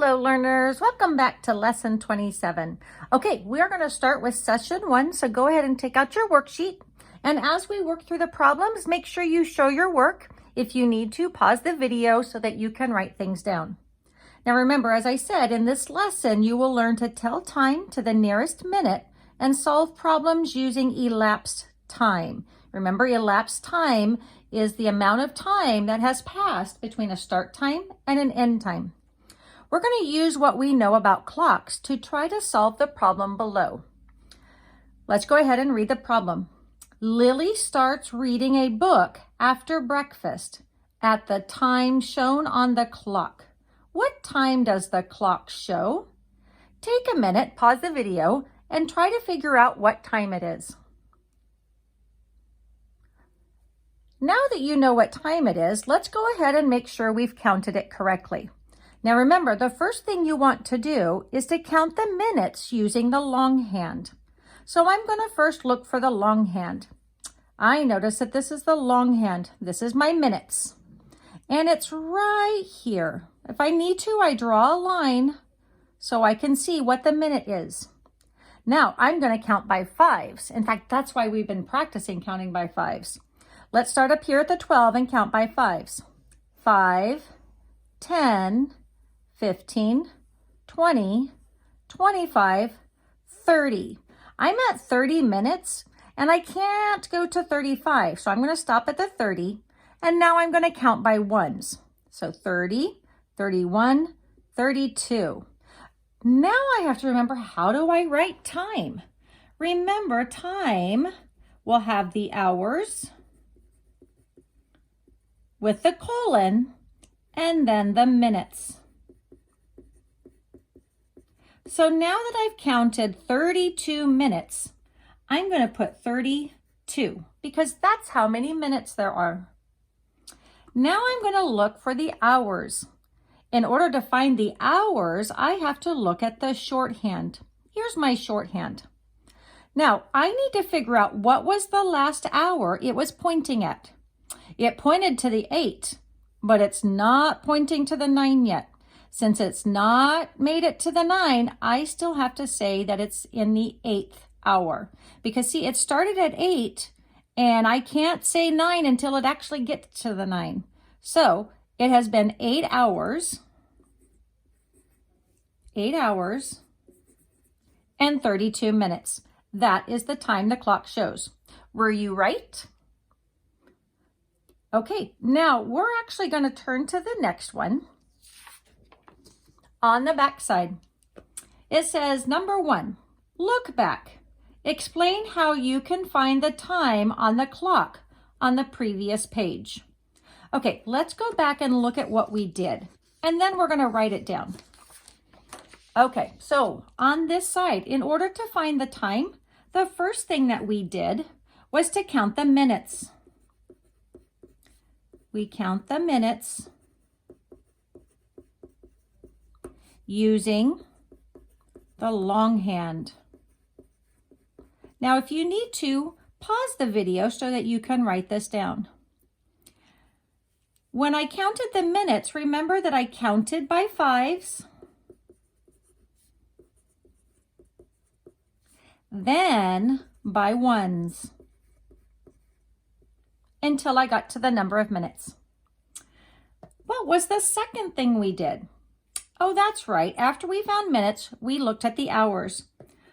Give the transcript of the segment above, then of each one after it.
Hello learners, welcome back to lesson 27. Okay, we are going to start with session 1, so go ahead and take out your worksheet. And as we work through the problems, make sure you show your work. If you need to, pause the video so that you can write things down. Now remember, as I said, in this lesson, you will learn to tell time to the nearest minute and solve problems using elapsed time. Remember, elapsed time is the amount of time that has passed between a start time and an end time. We're going to use what we know about clocks to try to solve the problem below. Let's go ahead and read the problem. Lily starts reading a book after breakfast at the time shown on the clock. What time does the clock show? Take a minute, pause the video, and try to figure out what time it is. Now that you know what time it is, let's go ahead and make sure we've counted it correctly. Now remember, the first thing you want to do is to count the minutes using the longhand. So I'm going to first look for the longhand. I notice that this is the longhand. This is my minutes. And it's right here. If I need to, I draw a line so I can see what the minute is. Now I'm going to count by fives. In fact, that's why we've been practicing counting by fives. Let's start up here at the 12 and count by fives. 5, 10, 15, 20, 25, 30. I'm at 30 minutes and I can't go to 35. So I'm going to stop at the 30 and now I'm going to count by ones. So 30, 31, 32. Now I have to remember, how do I write time? Remember, time will have the hours with the colon and then the minutes. So now that I've counted 32 minutes, I'm going to put 32 because that's how many minutes there are. Now I'm going to look for the hours. In order to find the hours, I have to look at the shorthand. Here's my shorthand. Now I need to figure out what was the last hour it was pointing at. It pointed to the 8, but it's not pointing to the 9 yet. Since it's not made it to the 9, I still have to say that it's in the 8th hour. Because see, it started at 8 and I can't say 9 until it actually gets to the 9. So it has been 8 hours, 8 hours and 32 minutes. That is the time the clock shows. Were you right? Okay, now we're actually going to turn to the next one. On the back side, it says, number 1, look back. Explain how you can find the time on the clock on the previous page. Okay, let's go back and look at what we did, and then we're going to write it down. Okay, so on this side, in order to find the time, the first thing that we did was to count the minutes. We count the minutes using the longhand. Now, if you need to, pause the video so that you can write this down. When I counted the minutes, remember that I counted by fives, then by ones, until I got to the number of minutes. What was the second thing we did? Oh, that's right. After we found minutes, we looked at the hours.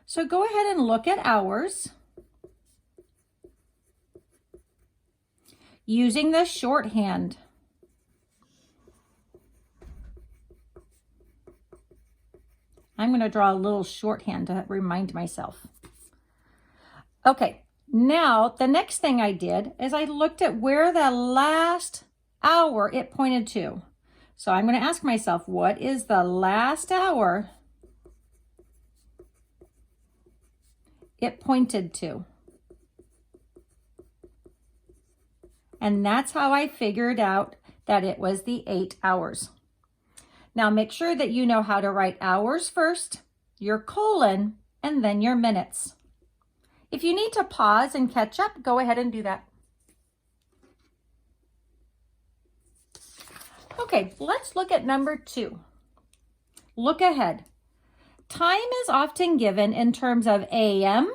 So go ahead and look at hours using the shorthand. I'm going to draw a little shorthand to remind myself. Okay, now the next thing I did is I looked at where the last hour it pointed to. So I'm going to ask myself, what is the last hour it pointed to? And that's how I figured out that it was the 8 hours. Now make sure that you know how to write hours first, your colon, and then your minutes. If you need to pause and catch up, go ahead and do that. Okay, let's look at number 2. Look ahead. Time is often given in terms of AM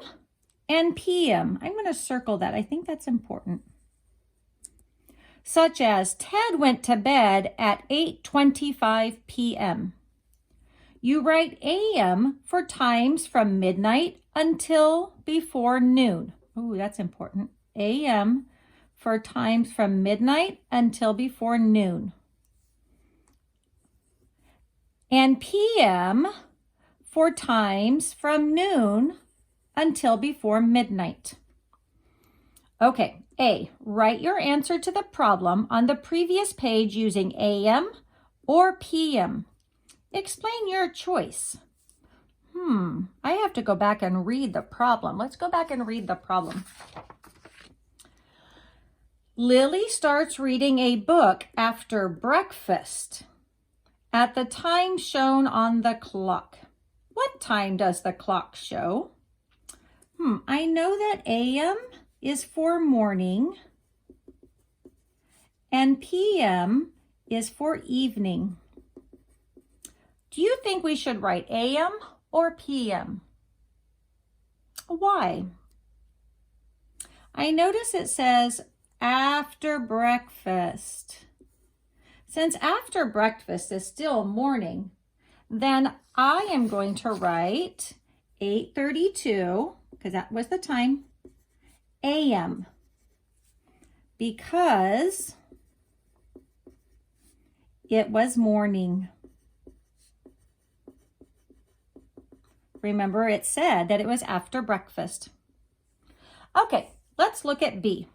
and PM. I'm going to circle that. I think that's important. Such as Ted went to bed at 8:25 p.m. You write AM for times from midnight until before noon. Ooh, that's important. AM for times from midnight until before noon. And PM for times from noon until before midnight. Okay, A, write your answer to the problem on the previous page using AM or PM. Explain your choice. I have to go back and read the problem. Let's go back and read the problem. Lily starts reading a book after breakfast at the time shown on the clock. What time does the clock show? I know that AM is for morning and PM is for evening. Do you think we should write AM or PM? Why? I notice it says after breakfast. Since after breakfast is still morning, then I am going to write 8:32, because that was the time, AM, because it was morning. Remember, it said that it was after breakfast. Okay, let's look at B.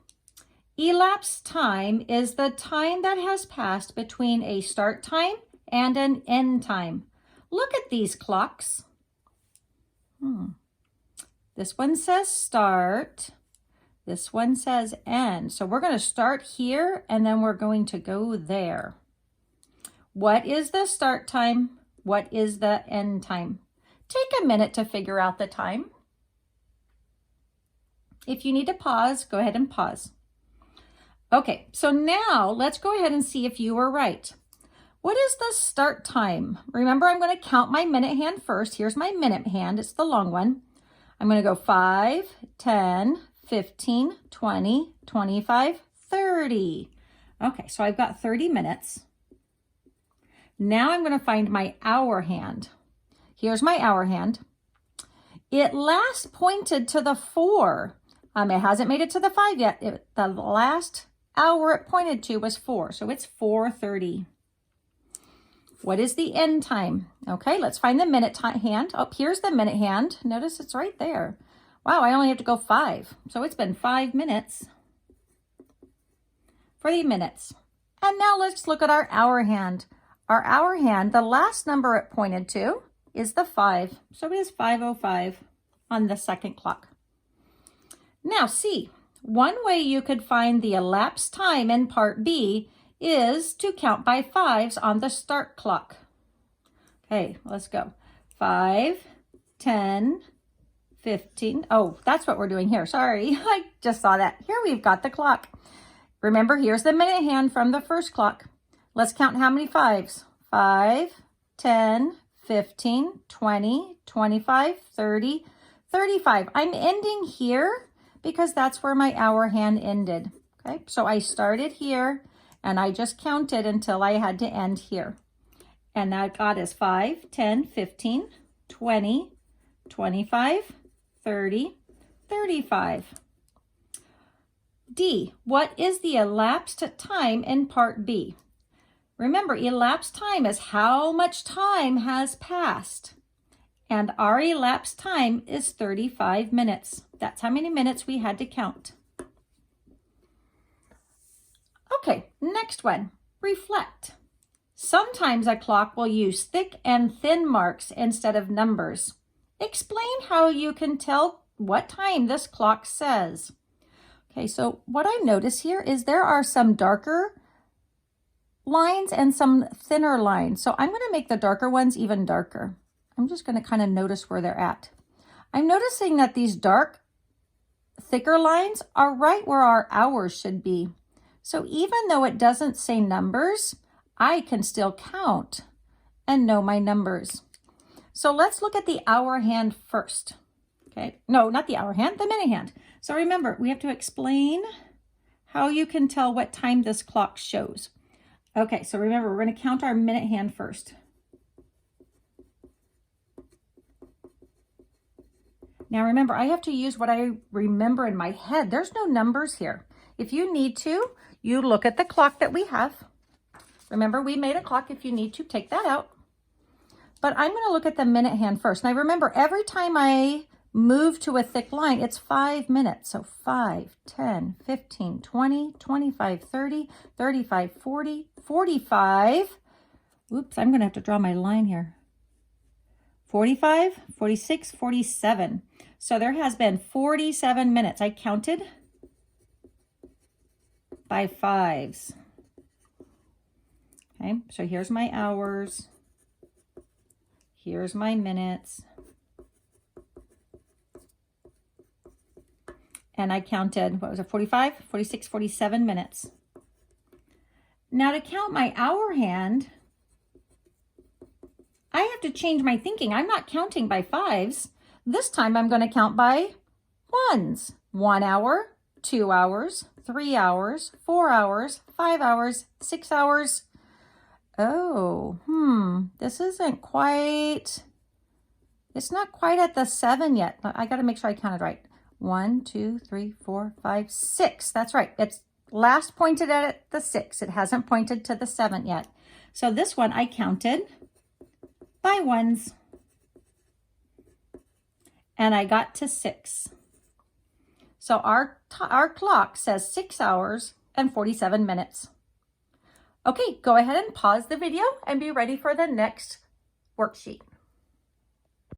Elapsed time is the time that has passed between a start time and an end time. Look at these clocks. This one says start. This one says end. So we're going to start here and then we're going to go there. What is the start time? What is the end time? Take a minute to figure out the time. If you need to pause, go ahead and pause. Okay, so now let's go ahead and see if you were right. What is the start time? Remember, I'm going to count my minute hand first. Here's my minute hand. It's the long one. I'm going to go 5, 10, 15, 20, 25, 30. Okay, so I've got 30 minutes. Now I'm going to find my hour hand. Here's my hour hand. It last pointed to the 4. It hasn't made it to the 5 yet. The last hour it pointed to was 4, so it's 4:30. What is the end time? Okay, let's find the minute hand. Oh, here's the minute hand. Notice it's right there. Wow, I only have to go 5. So it's been 5 minutes for the minutes. And now let's look at our hour hand. Our hour hand, the last number it pointed to is the 5. So it is 5:05 on the second clock. Now C, one way you could find the elapsed time in part B is to count by 5s on the start clock. Okay, let's go. 5, 10, 15. Oh, that's what we're doing here. Sorry, I just saw that. Here we've got the clock. Remember, here's the minute hand from the first clock. Let's count how many 5s. 5, 10, 15, 20, 25, 30, 35. I'm ending here because that's where my hour hand ended. Okay, so I started here and I just counted until I had to end here. And that got us 5, 10, 15, 20, 25, 30, 35. D, what is the elapsed time in part B? Remember, elapsed time is how much time has passed. And our elapsed time is 35 minutes. That's how many minutes we had to count. Okay, next one, reflect. Sometimes a clock will use thick and thin marks instead of numbers. Explain how you can tell what time this clock says. Okay, so what I notice here is there are some darker lines and some thinner lines. So I'm going to make the darker ones even darker. I'm just going to kind of notice where they're at. I'm noticing that these dark, thicker lines are right where our hours should be. So even though it doesn't say numbers, I can still count and know my numbers. So let's look at the hour hand first. Okay, no, not the hour hand, the minute hand. So remember, we have to explain how you can tell what time this clock shows. Okay, so remember, we're going to count our minute hand first. Now remember, I have to use what I remember in my head. There's no numbers here. If you need to, you look at the clock that we have. Remember, we made a clock. If you need to, take that out. But I'm going to look at the minute hand first. Now remember, every time I move to a thick line, it's 5 minutes. So 5, 10, 15, 20, 25, 30, 35, 40, 45. Oops, I'm going to have to draw my line here. 45, 46, 47. So there has been 47 minutes. I counted by fives. Okay, so here's my hours. Here's my minutes. And I counted, what was it, 45, 46, 47 minutes. Now to count my hour hand, I have to change my thinking. I'm not counting by fives. This time I'm going to count by ones. 1 hour, 2 hours, 3 hours, 4 hours, 5 hours, 6 hours. Oh, this isn't quite, it's not quite at the 7 yet. I got to make sure I counted right. 1, 2, 3, 4, 5, 6. That's right. It's last pointed at the 6. It hasn't pointed to the 7 yet. So this one I counted by ones. And I got to 6. So our clock says 6 hours and 47 minutes. Okay, go ahead and pause the video and be ready for the next worksheet.